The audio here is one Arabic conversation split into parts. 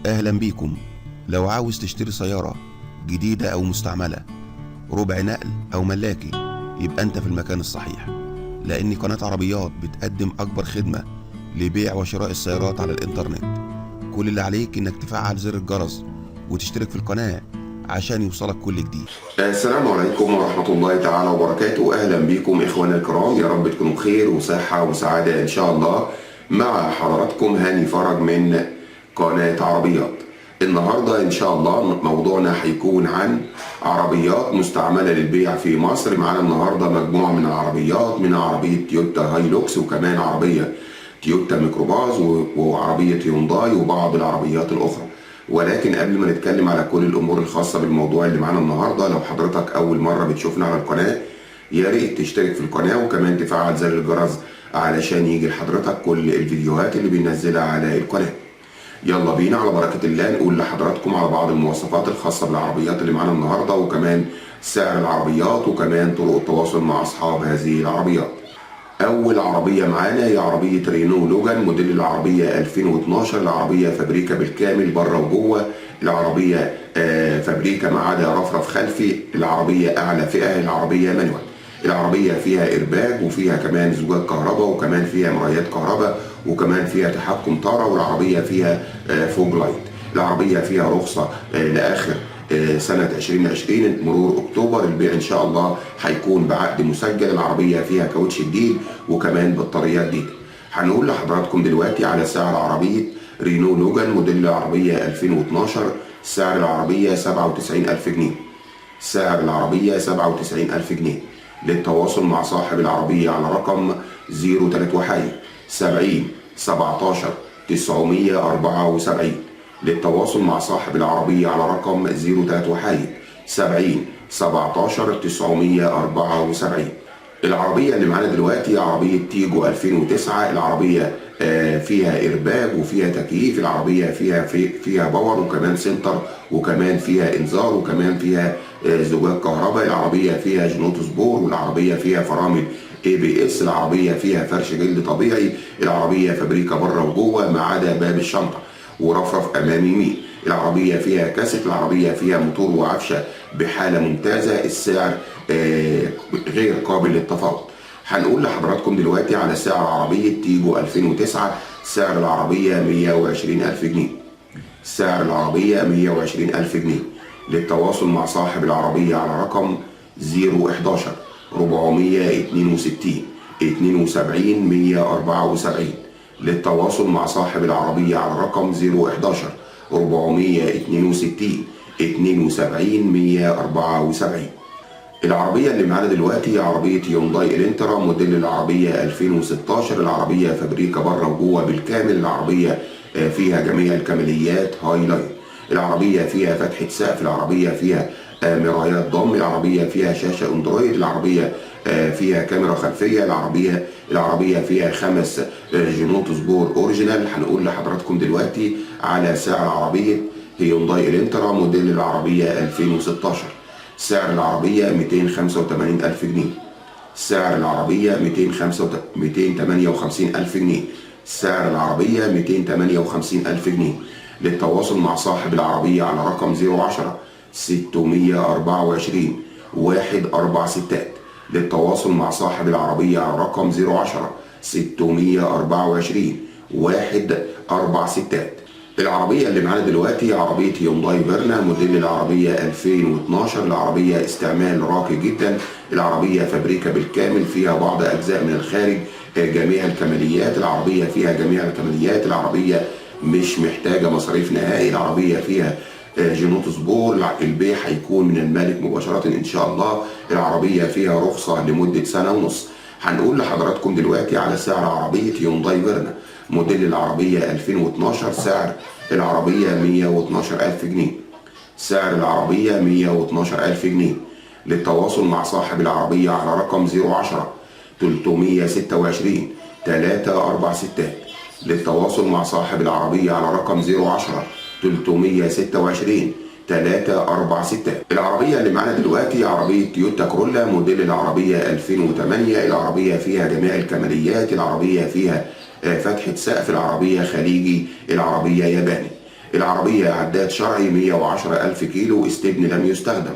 أهلا بيكم. لو عاوز تشتري سيارة جديدة أو مستعملة، ربع نقل أو ملاكي، يبقى أنت في المكان الصحيح، لأن قناة عربيات بتقدم أكبر خدمة لبيع وشراء السيارات على الإنترنت. كل اللي عليك إنك تفعل زر الجرس وتشترك في القناة عشان يوصلك كل جديد. السلام عليكم ورحمة الله تعالى وبركاته. أهلا بكم إخوانا الكرام، يا رب تكونوا بخير وصحة وسعادة إن شاء الله. مع حضراتكم هاني فرج من قناة عربيات. النهاردة إن شاء الله موضوعنا هيكون عن عربيات مستعملة للبيع في مصر. معانا النهاردة مجموعة من العربيات، من عربية تويوتا هايلوكس، وكمان عربية تويوتا ميكروباص، وعربية هيونداي، وبعض العربيات الأخرى. ولكن قبل ما نتكلم على كل الامور الخاصه بالموضوع اللي معانا النهارده، لو حضرتك اول مره بتشوفنا على القناه يا ريت تشترك في القناه، وكمان تفعل زر الجرس علشان يجي لحضرتك كل الفيديوهات اللي بننزلها على القناه. يلا بينا على بركه الله نقول لحضراتكم على بعض المواصفات الخاصه بالعربيات اللي معانا النهارده، وكمان سعر العربيات، وكمان طرق التواصل مع اصحاب هذه العربيات. أول عربية معانا هي عربية رينو لوجان، موديل العربية 2012. العربية فابريكا بالكامل بره وجوه. العربية فابريكا ما عدا رفرف خلفي. العربية أعلى فئة. العربية مانوال. العربية فيها إيرباج، وفيها كمان زجاج كهرباء، وكمان فيها مرايات كهرباء، وكمان فيها تحكم طارة، والعربية فيها فوج لايت. العربية فيها رخصة لآخر سنة 2020 مرور أكتوبر. البيع إن شاء الله هيكون بعقد مسجل. العربية فيها كاوتش جديد، وكمان بطاريات جديدة. هنقول لحضراتكم دلوقتي على سعر عربية رينو لوجان موديل العربية 2012. سعر العربية 97,000 جنيه. سعر العربية 97,000 جنيه. للتواصل مع صاحب العربية على رقم 03 70 17 974. للتواصل مع صاحب العربية على رقم 03 70 17 974. العربية اللي معانا دلوقتي عربية تيجو 2009. العربية فيها إيرباج، وفيها تكييف. العربية فيها باور، وكمان سنتر، وكمان فيها إنذار، وكمان فيها زجاج كهرباء. العربية فيها جنوط سبور، والعربية فيها فرامل ABS. العربية فيها فرش جلد طبيعي. العربية فابريكا بره وجوه ما عدا باب الشنطة ورفرف امامي يمين. العربيه فيها كاسيت. العربيه فيها موتور وعفشه بحاله ممتازه. السعر غير قابل للتفاوض. هنقول لحضراتكم دلوقتي على سعر عربيه تيجو 2009. سعر العربيه 120,000 جنيه. سعر العربيه 120,000 جنيه. للتواصل مع صاحب العربيه على رقم 011 462 72 174. للتواصل مع صاحب العربية على رقم 011 462 72 174. العربية اللي معانا دلوقتي هي عربية هيونداي الانترا موديل العربية 2016. العربية فابريكا بره وجوه بالكامل. العربية فيها جميع الكماليات هايلايت. العربية فيها فتحة سقف. العربية فيها مرايات ضم. العربية فيها شاشة اندرويد. العربية فيها كاميرا خلفية. العربية فيها 5 جنوط سبور اوريجينال. هنقول لحضراتكم دلوقتي على سعر عربية هيونداي الانترا موديل العربية 2016. سعر العربية 285,000 جنيه. سعر العربية 258,000 جنيه. سعر العربية 258,000 جنيه. للتواصل مع صاحب العربية على رقم 010 624 146. للتواصل مع صاحب العربية على رقم 010 624 146. العربية اللي معانا دلوقتي عربية هيونداي فيرنا موديل العربية 2012. العربية استعمال راقي جدا. العربية فابريكا بالكامل. فيها بعض أجزاء من الخارج جميع الكماليات. العربية فيها جميع الكماليات. العربية مش محتاجة مصاريف نهائي. العربية فيها جنوط سبور. البيع هيكون من المالك مباشرة إن شاء الله. العربية فيها رخصة لمدة 1.5 سنة. هنقول لحضراتكم دلوقتي على سعر عربية هيونداي فيرنا موديل العربية 2012. سعر العربية 112,000 جنيه. سعر العربية 112,000 جنيه. للتواصل مع صاحب العربية على رقم 010 326 346. للتواصل مع صاحب العربية على رقم 010 326 346. العربية اللي معانا دلوقتي عربية تويوتا كرولا موديل العربية 2008. العربية فيها جميع الكماليات. العربية فيها فتحة سقف. العربية خليجي. العربية ياباني. العربية عداد شرعي 110,000 كيلو، استبن لم يستخدم.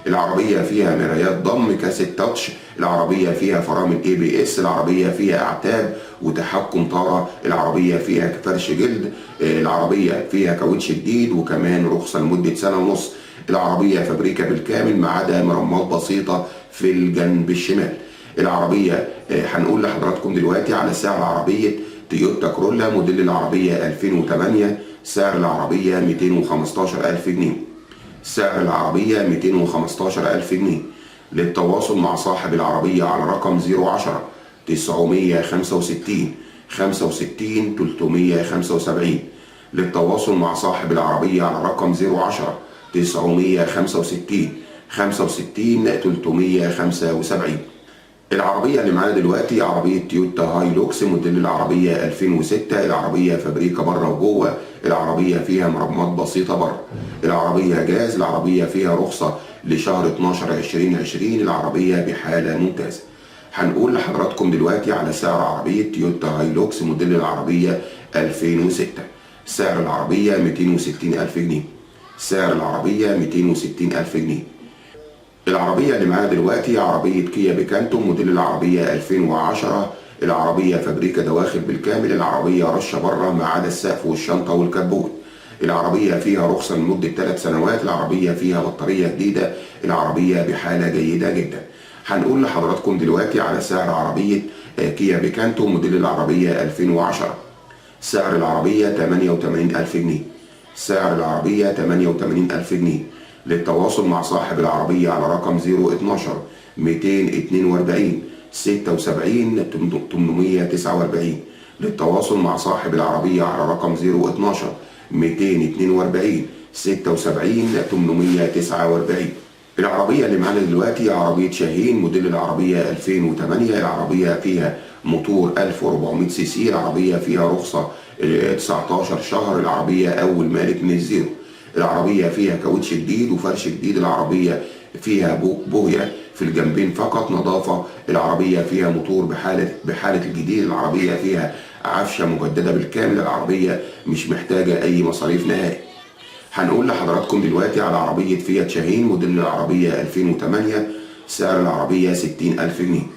العربية فيها مرايات ضم، كاسيت تاتش. العربية فيها فرامل ABS. العربية فيها أعتاب وتحكم طارة. العربية فيها فرش جلد. العربية فيها كاوتش جديد وكمان رخصة لمدة سنة ونص. العربية فابريكا بالكامل ما عدا مرمات بسيطة في الجنب الشمال. العربية هنقول لحضراتكم دلوقتي على سعر عربية تويوتا كرولا موديل العربية 2008. سعر العربية 215,000 جنيه. سعر العربية 215,000 جنيه. للتواصل مع صاحب العربية على رقم 010 965 65 375. للتواصل مع صاحب العربية على رقم 010 965 65 375. العربية اللي معانا دلوقتي عربية تويوتا هايلوكس موديل العربية 2006. العربية فابريكا بره وجوه. العربية فيها مرمات بسيطة بره. العربية جاز. العربية فيها رخصة لشهر 12/2020. العربية بحالة ممتازة. هنقول لحضراتكم دلوقتي على سعر عربية تويوتا هايلوكس موديل العربية 2006. سعر العربية 260,000 جنيه. سعر العربية 260,000 جنيه. العربية اللي معانا دلوقتي عربية كيا بيكانتو موديل العربية 2010. العربية فابريكا دواخل بالكامل. العربية رشة بره ما عدا السقف والشنطة والكبوت. العربية فيها رخصة لمدة 3 سنوات. العربية فيها بطارية جديدة. العربية بحالة جيدة جدا. هنقول لحضراتكم دلوقتي على سعر عربية كيا بيكانتو موديل العربية 2010. سعر العربية 88,000 جنيه. سعر العربية 88,000 جنيه. للتواصل مع صاحب العربية على رقم 012 242 76 849. للتواصل مع صاحب العربية على رقم 012 242 76 849. العربية اللي معانا دلوقتي عربية شاهين موديل العربية 2008. العربية فيها موتور 1400 سي سي. العربية فيها رخصة 19 شهر. العربية أول مالك من الزيرو. العربية فيها كاوتش جديد وفرش جديد. العربية فيها بوية في الجنبين فقط نظافة. العربية فيها موتور بحالة الجديد. العربية فيها عفشة مجددة بالكامل. العربية مش محتاجة أي مصاريف نهائي. هنقول لحضراتكم دلوقتي على عربية فيات شاهين موديل العربية 2008. سعر العربية 60,000 جنيه.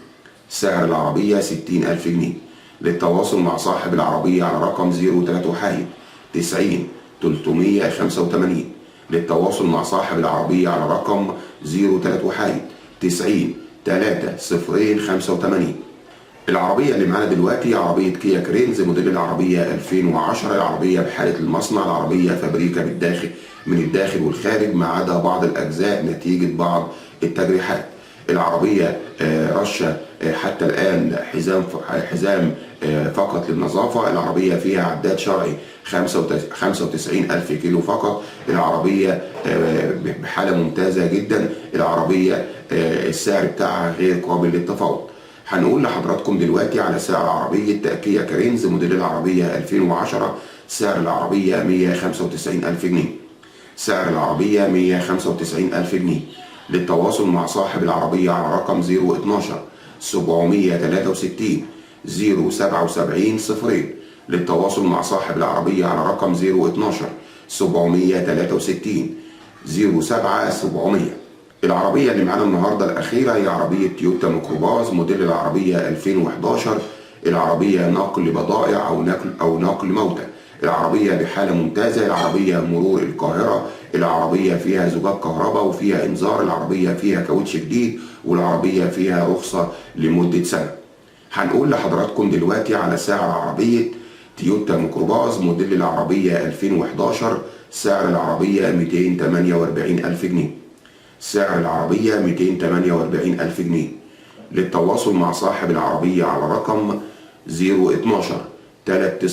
سعر العربية 60,000 جنيه. للتواصل مع صاحب العربية على رقم 03 90 385. للتواصل مع صاحب العربية على رقم 03 90 385. العربية اللي معانا دلوقتي عربية كيا كرينز موديل العربية 2010. العربية بحالة المصنع. العربية فابريكا من الداخل والخارج ما عدا بعض الأجزاء نتيجة بعض التجريحات. العربية رشة حتى الآن حزام فقط للنظافة. العربية فيها عداد شرعي 95,000 كيلو فقط. العربية بحالة ممتازة جدا. العربية السعر بتاعها غير قابل للتفاوض. هنقول لحضراتكم دلوقتي على سعر عربية كيا كرينز موديل العربية 2010. سعر العربية 195,000 جنيه. سعر العربية 195,000 جنيه. للتواصل مع صاحب العربية على رقم 012 763 077 0. للتواصل مع صاحب العربية على رقم 012 763 07700. العربية اللي معانا النهاردة الأخيرة هي عربية تويوتا ميكروباص موديل العربية 2011. العربية نقل بضائع أو نقل موتى. العربية بحالة ممتازة. العربية مرور القاهرة. العربية فيها زجاج كهرباء وفيها إنذار. العربية فيها كاوتش جديد. والعربية فيها رخصة لمدة سنة. هنقول لحضراتكم دلوقتي على سعر عربية تويوتا ميكروباص موديل العربية 2011. سعر العربية 248,000 جنيه. سعر العربية 248,000 جنيه. للتواصل مع صاحب العربية على رقم 012 3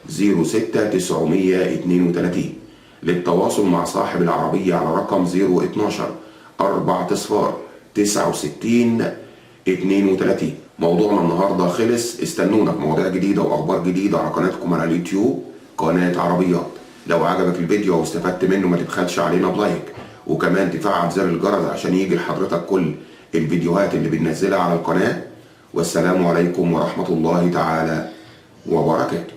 06 932. للتواصل مع صاحب العربية على رقم 012 4 69 32. موضوعنا النهاردة خلص. استنونا في مواضيع جديدة وأخبار جديدة على قناتكم على اليوتيوب قناة عربيات. لو عجبك الفيديو واستفدت منه ما تبخلش علينا بلايك، وكمان تفعل زر الجرس عشان يجي لحضرتك كل الفيديوهات اللي بننزلها على القناة. والسلام عليكم ورحمة الله تعالى وبركاته.